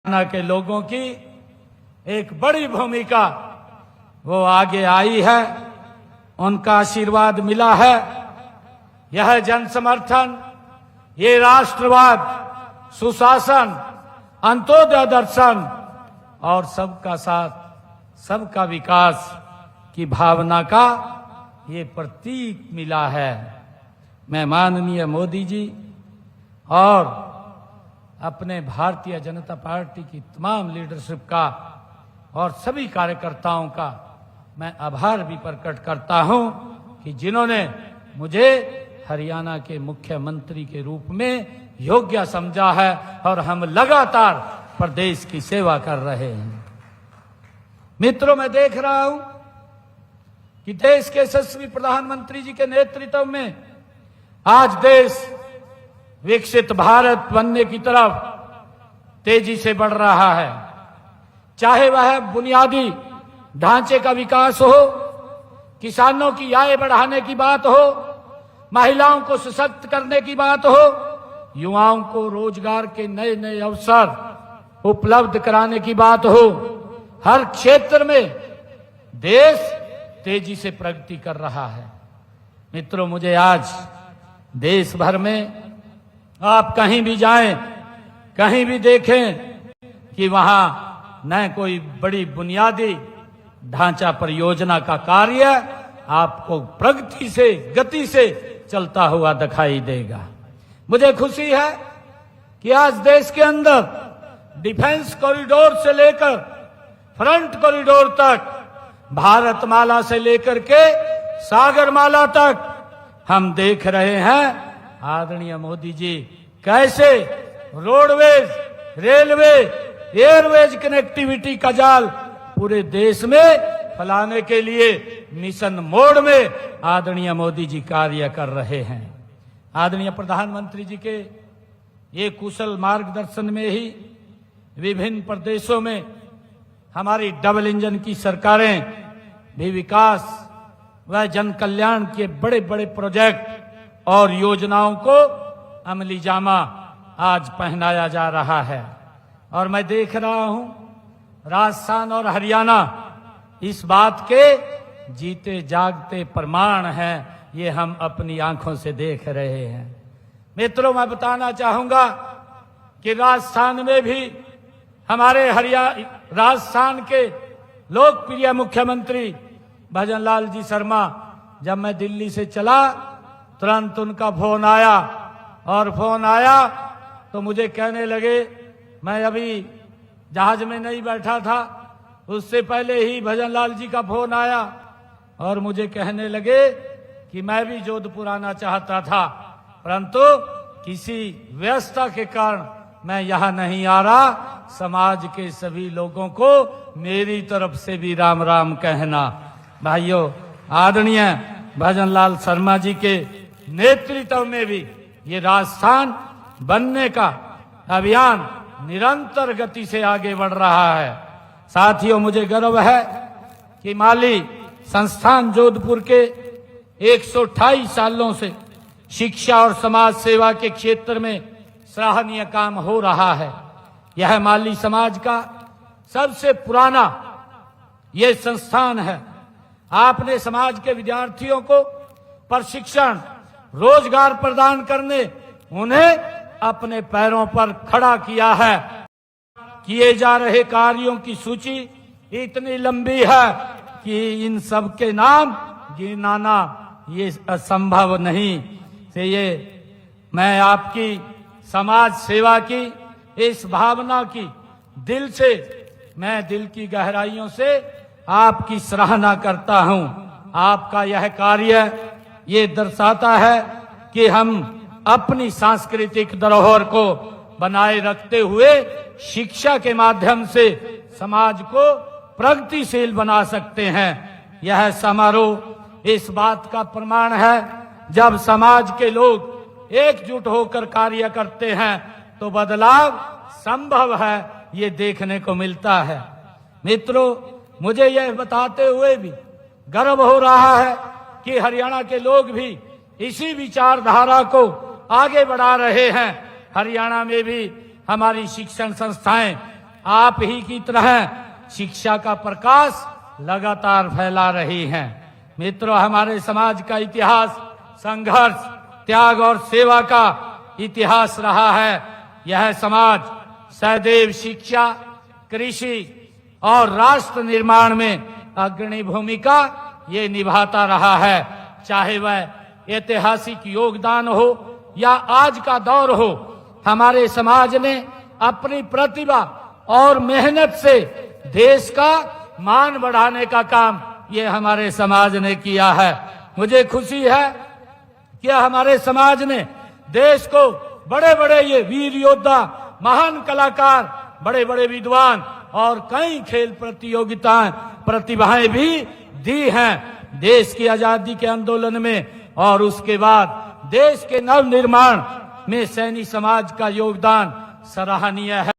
हरियाणा के लोगों की एक बड़ी भूमिका वो आगे आई है, उनका आशीर्वाद मिला है। यह जन समर्थन, ये राष्ट्रवाद, सुशासन, अंत्योदय दर्शन और सबका साथ सबका विकास की भावना का ये प्रतीक मिला है। मैं माननीय मोदी जी और अपने भारतीय जनता पार्टी की तमाम लीडरशिप का और सभी कार्यकर्ताओं का मैं आभार भी प्रकट करता हूं कि जिन्होंने मुझे हरियाणा के मुख्यमंत्री के रूप में योग्य समझा है और हम लगातार प्रदेश की सेवा कर रहे हैं। मित्रों, मैं देख रहा हूं कि देश के यशस्वी प्रधानमंत्री जी के नेतृत्व में आज देश विकसित भारत बनने की तरफ तेजी से बढ़ रहा है। चाहे वह बुनियादी ढांचे का विकास हो, किसानों की आय बढ़ाने की बात हो, महिलाओं को सशक्त करने की बात हो, युवाओं को रोजगार के नए नए अवसर उपलब्ध कराने की बात हो, हर क्षेत्र में देश तेजी से प्रगति कर रहा है। मित्रों, मुझे आज देश भर में आप कहीं भी जाएं, कहीं भी देखें कि वहां न कोई बड़ी बुनियादी ढांचा परियोजना का कार्य आपको प्रगति से, गति से चलता हुआ दिखाई देगा। मुझे खुशी है कि आज देश के अंदर डिफेंस कॉरिडोर से लेकर फ्रंट कॉरिडोर तक, भारतमाला से लेकर के सागरमाला तक हम देख रहे हैं आदरणीय मोदी जी कैसे रोडवेज, रेलवे, एयरवेज कनेक्टिविटी का जाल पूरे देश में फैलाने के लिए मिशन मोड में आदरणीय मोदी जी कार्य कर रहे हैं। आदरणीय प्रधानमंत्री जी के ये कुशल मार्गदर्शन में ही विभिन्न प्रदेशों में हमारी डबल इंजन की सरकारें भी विकास व जन कल्याण के बड़े बड़े प्रोजेक्ट और योजनाओं को अमली जामा आज पहनाया जा रहा है। और मैं देख रहा हूं राजस्थान और हरियाणा इस बात के जीते जागते प्रमाण हैं, ये हम अपनी आंखों से देख रहे हैं। मित्रों, मैं बताना चाहूंगा कि राजस्थान में भी हमारे राजस्थान के लोकप्रिय मुख्यमंत्री भजनलाल जी शर्मा, जब मैं दिल्ली से चला तुरंत उनका फोन आया और फोन आया तो मुझे कहने लगे, मैं अभी जहाज में नहीं बैठा था, उससे पहले ही भजनलाल जी का फोन आया और मुझे कहने लगे कि मैं भी जोधपुर आना चाहता था, परंतु किसी व्यस्तता के कारण मैं यहाँ नहीं आ रहा। समाज के सभी लोगों को मेरी तरफ से भी राम राम कहना। भाइयों, आदरणीय भजनलाल शर्मा जी के नेतृत्व में भी ये राजस्थान बनने का अभियान निरंतर गति से आगे बढ़ रहा है। साथियों, मुझे गर्व है कि माली संस्थान जोधपुर के 128 सालों से शिक्षा और समाज सेवा के क्षेत्र में सराहनीय काम हो रहा है। यह माली समाज का सबसे पुराना ये संस्थान है। आपने समाज के विद्यार्थियों को प्रशिक्षण, रोजगार प्रदान करने, उन्हें अपने पैरों पर खड़ा किया है। किए जा रहे कार्यों की सूची इतनी लंबी है कि इन सब के नाम गिनाना ये असंभव नहीं। से ये मैं आपकी समाज सेवा की इस भावना की दिल की गहराइयों से आपकी सराहना करता हूं। आपका यह कार्य ये दर्शाता है कि हम अपनी सांस्कृतिक धरोहर को बनाए रखते हुए शिक्षा के माध्यम से समाज को प्रगतिशील बना सकते हैं। यह समारोह इस बात का प्रमाण है, जब समाज के लोग एकजुट होकर कार्य करते हैं तो बदलाव संभव है, ये देखने को मिलता है। मित्रों, मुझे यह बताते हुए भी गर्व हो रहा है कि हरियाणा के लोग भी इसी विचारधारा को आगे बढ़ा रहे हैं। हरियाणा में भी हमारी शिक्षण संस्थाएं आप ही की तरह शिक्षा का प्रकाश लगातार फैला रही हैं। मित्रों, हमारे समाज का इतिहास संघर्ष, त्याग और सेवा का इतिहास रहा है। यह समाज सदैव शिक्षा, कृषि और राष्ट्र निर्माण में अग्रणी भूमिका ये निभाता रहा है। चाहे वह ऐतिहासिक योगदान हो या आज का दौर हो, हमारे समाज ने अपनी प्रतिभा और मेहनत से देश का मान बढ़ाने का काम ये हमारे समाज ने किया है। मुझे खुशी है कि हमारे समाज ने देश को बड़े बड़े ये वीर योद्धा, महान कलाकार, बड़े बड़े विद्वान और कई खेल प्रतिभाएं भी दी हैं देश की आजादी के आंदोलन में। और उसके बाद देश के नव निर्माण में सैनी समाज का योगदान सराहनीय है।